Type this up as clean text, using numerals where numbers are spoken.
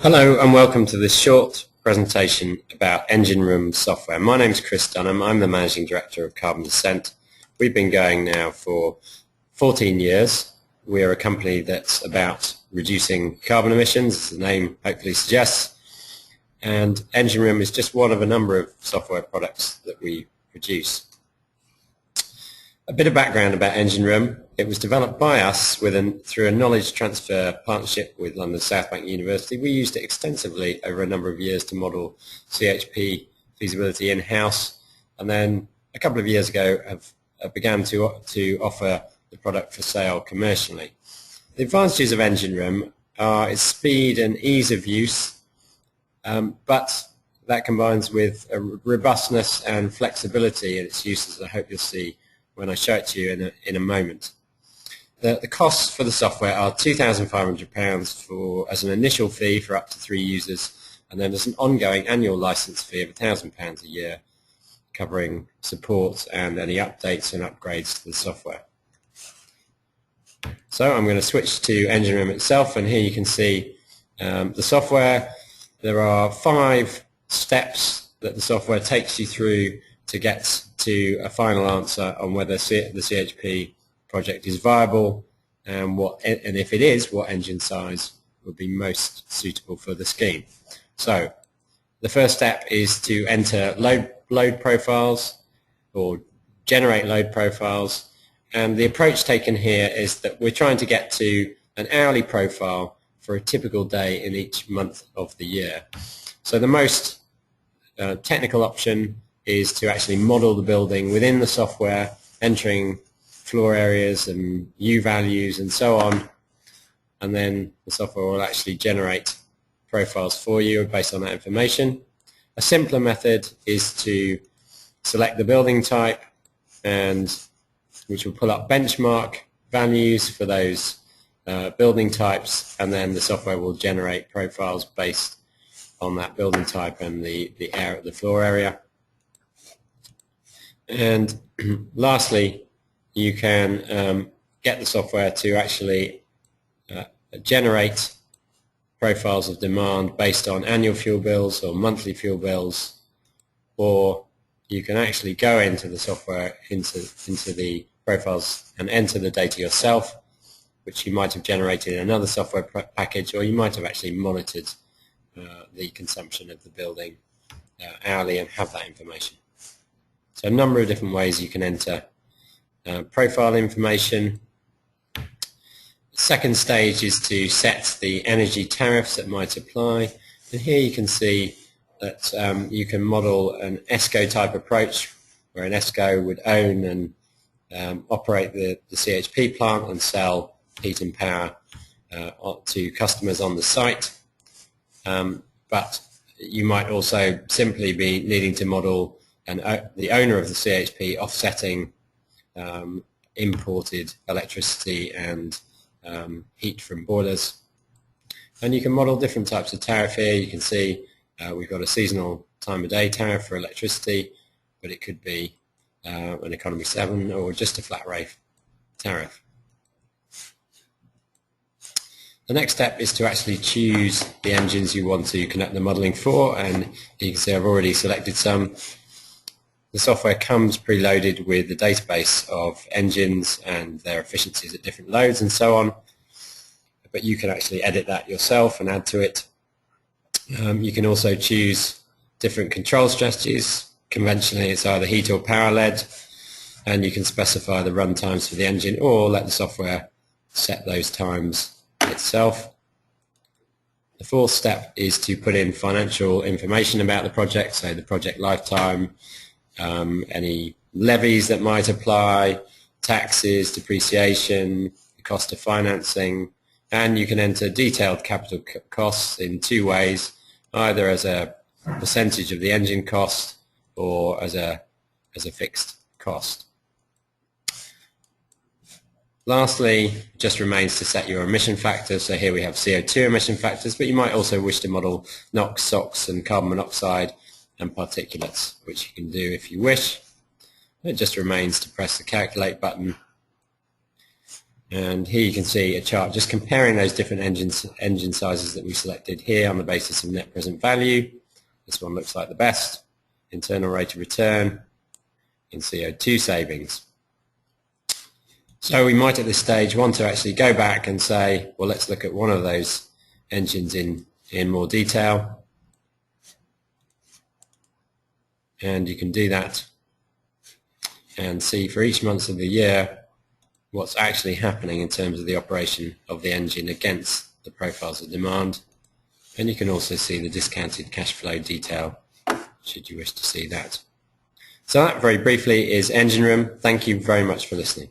Hello and welcome to this short presentation about EngineRoom software. My name is Chris Dunham. I'm the Managing Director of Carbon Descent. We've been going now for 14 years. We are a company that's about reducing carbon emissions, as the name hopefully suggests, and EngineRoom is just one of a number of software products that we produce. A bit of background about EngineRoom. It was developed by us through a knowledge transfer partnership with London South Bank University. We used it extensively over a number of years to model CHP feasibility in-house, and then a couple of years ago have began to offer the product for sale commercially. The advantages of EngineRoom are its speed and ease of use, but that combines with a robustness and flexibility in its use, as I hope you'll see when I show it to you in a moment. The costs for the software are £2,500 as an initial fee for up to 3 users, and then there's an ongoing annual license fee of £1,000 a year, covering support and any updates and upgrades to the software. So I'm going to switch to EngineRoom itself, and here you can see the software. There are 5 steps that the software takes you through to get to a final answer on whether the CHP project is viable and if it is, what engine size would be most suitable for the scheme. So the first step is to enter load profiles or generate load profiles, and the approach taken here is that we're trying to get to an hourly profile for a typical day in each month of the year. So the most technical option is to actually model the building within the software, entering floor areas and U values and so on, and then the software will actually generate profiles for you based on that information. A simpler method is to select the building type, which will pull up benchmark values for those building types, and then the software will generate profiles based on that building type and the floor area. And lastly, you can get the software to actually generate profiles of demand based on annual fuel bills or monthly fuel bills, or you can actually go into the software, into the profiles, and enter the data yourself, which you might have generated in another software package, or you might have actually monitored the consumption of the building hourly and have that information. So a number of different ways you can enter profile information. The second stage is to set the energy tariffs that might apply, and here you can see that you can model an ESCO type approach, where an ESCO would own and operate the CHP plant and sell heat and power to customers on the site. But you might also simply be needing to model the owner of the CHP offsetting imported electricity and heat from boilers. And you can model different types of tariff here. You can see we've got a seasonal time of day tariff for electricity, but it could be an economy 7 or just a flat rate tariff. The next step is to actually choose the engines you want to conduct the modeling for, and you can see I've already selected some. The software comes preloaded with the database of engines and their efficiencies at different loads and so on, but you can actually edit that yourself and add to it. You can also choose different control strategies. Conventionally it's either heat or power led, and you can specify the run times for the engine or let the software set those times itself. The fourth step is to put in financial information about the project, so the project lifetime, any levies that might apply, taxes, depreciation, the cost of financing, and you can enter detailed capital costs in 2 ways, either as a percentage of the engine cost or as a fixed cost. Lastly, just remains to set your emission factors. So here we have CO2 emission factors, but you might also wish to model NOx, SOx, and carbon monoxide and particulates, which you can do if you wish. It just remains to press the calculate button, And here you can see a chart just comparing those different engine sizes that we selected here on the basis of net present value. This one looks like the best. Internal rate of return in CO2 savings. So we might at this stage want to actually go back and say, well, let's look at one of those engines in more detail. And you can do that and see for each month of the year what's actually happening in terms of the operation of the engine against the profiles of demand. And you can also see the discounted cash flow detail should you wish to see that. So that very briefly is EngineRoom. Thank you very much for listening.